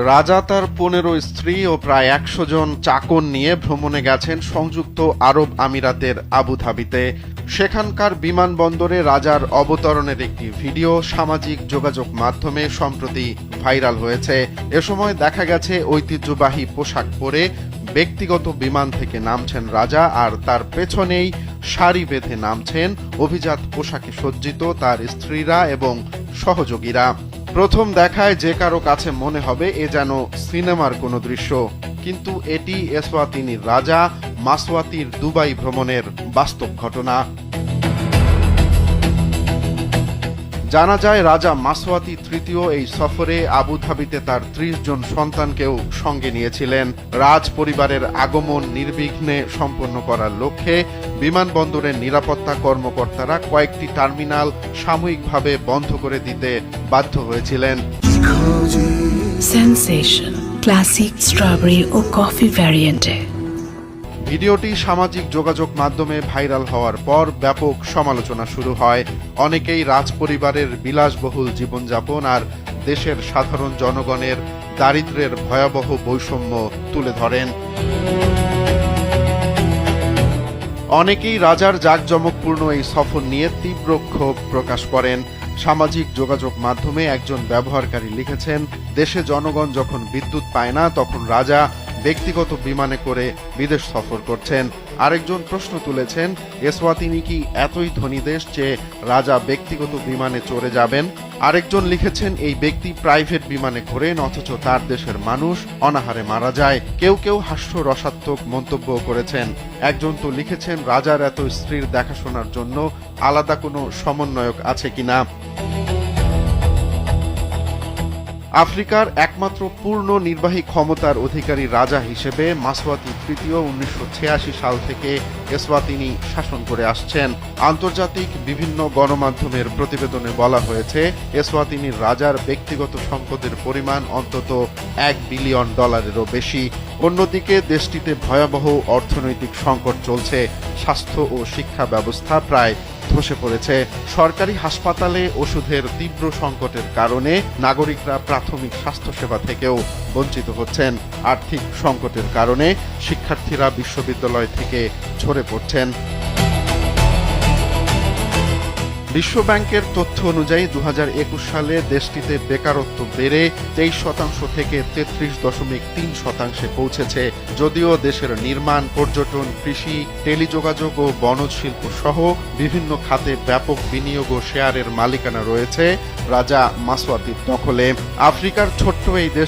রাজা তার 15 স্ত্রী ও প্রায় 100 জন চাকর নিয়ে ভ্রমণে গেছেন সংযুক্ত আরব আমিরাতের আবুধাবিতে। সেখানকার বিমানবন্দরে রাজার অবতরণের একটি ভিডিও সামাজিক যোগাযোগ মাধ্যমে সম্প্রতি ভাইরাল হয়েছে। এ সময় দেখা গেছে ঐতিহ্যবাহী পোশাক পরে ব্যক্তিগত বিমান থেকে নামছেন রাজা, আর তার পেছনেই সারি বেঁধে নামছেন অভিজাত পোশাকে সজ্জিত তার স্ত্রীরা এবং সহযোগীরা। প্রথম দেখায় যে কারো কাছে মনে হবে এ যেন সিনেমার কোনো দৃশ্য, কিন্তু এটি এসওয়াতিনির রাজা মাসওয়াতির দুবাই ভ্রমণের বাস্তব ঘটনা। জানা যায় রাজা মাসওয়াতি তৃতীয় এই সফরে আবুধাবিতে তার 30 জন সন্তানকেও সঙ্গে নিয়েছিলেন। রাজ পরিবারের আগমন নির্বিঘ্নে সম্পন্ন করার লক্ষ্যে বিমানবন্দরের নিরাপত্তা কর্মকর্তারা কয়েকটি টার্মিনাল সাময়িকভাবে বন্ধ করে দিতে বাধ্য হয়েছিলেন। সেনসেশন ক্লাসিক স্ট্রবেরি ও কফি ভ্যারিয়েন্টে। ভিডিওটি সামাজিক যোগাযোগ মাধ্যমে ভাইরাল হওয়ার পর ব্যাপক সমালোচনা শুরু হয়। অনেকেই রাজ পরিবারের বিলাসবহুল জীবনযাপন আর দেশের সাধারণ জনগণের দারিদ্র্যের ভয়াবহ বৈষম্য তুলে ধরেন। অনেকেই রাজার জাঁকজমকপূর্ণ এই সফর নিয়ে তীব্র ক্ষোভ প্রকাশ করেন। সামাজিক যোগাযোগ মাধ্যমে একজন ব্যবহারকারী লিখেছেন, দেশে জনগণ যখন বিদ্যুৎ পায় না তখন রাজা ব্যক্তিগত বিমানে করে বিদেশ সফর করছেন। আরেকজন প্রশ্ন তুলেছেন, এসওয়াতিনি কি এতই ধনী দেশ যে রাজা ব্যক্তিগত বিমানে চড়ে যাবেন? আরেকজন লিখেছেন, এই ব্যক্তি প্রাইভেট বিমানে ঘোরেন অথচ তার দেশের মানুষ অনাহারে মারা যায়। কেউ কেউ হাস্যরসাত্মক মন্তব্য করেছেন। একজন তো লিখেছেন, রাজার এত স্ত্রীর দেখাশোনার জন্য আলাদা কোনো সমন্বয়ক আছে কিনা। আফ্রিকার একমাত্র পূর্ণ নির্বাহী ক্ষমতার অধিকারী রাজা হিসেবে মাসওয়াতি তৃতীয় 1986 সাল থেকে এসওয়াতিনি শাসন করে আসছেন। আন্তর্জাতিক বিভিন্ন গণমাধ্যমের প্রতিবেদনে বলা হয়েছে, এসওয়াতিনির রাজার ব্যক্তিগত সম্পদের পরিমাণ অন্তত $1 বিলিয়ন বেশি। অন্যদিকে দেশটিতে ভয়াবহ অর্থনৈতিক সংকট চলছে। স্বাস্থ্য ও শিক্ষা ব্যবস্থা প্রায় ধসে পড়েছে। সরকারি হাসপাতালে ওষুধের তীব্র সংকটের কারণে নাগরিকরা প্রাথমিক স্বাস্থ্যসেবা থেকেও বঞ্চিত হচ্ছেন। আর্থিক সংকটের কারণে শিক্ষার্থীরা বিশ্ববিদ্যালয় থেকে ঝরে পড়ছেন। বিশ্বব্যাংকের তথ্য অনুযায়ী 2021 সালে দেশটিতে বেকারত্ব বেড়ে 23% থেকে 33.3% পৌঁছেছে। যদিও দেশের নির্মাণ, পর্যটন, কৃষি, টেলিযোগাযোগ ও বনজ শিল্প সহ বিভিন্ন খাতে ব্যাপক বিনিয়োগ ও শেয়ারের মালিকানা রয়েছে রাজা মাসওয়াতির দখলে। আফ্রিকার ছোট্ট এই দেশ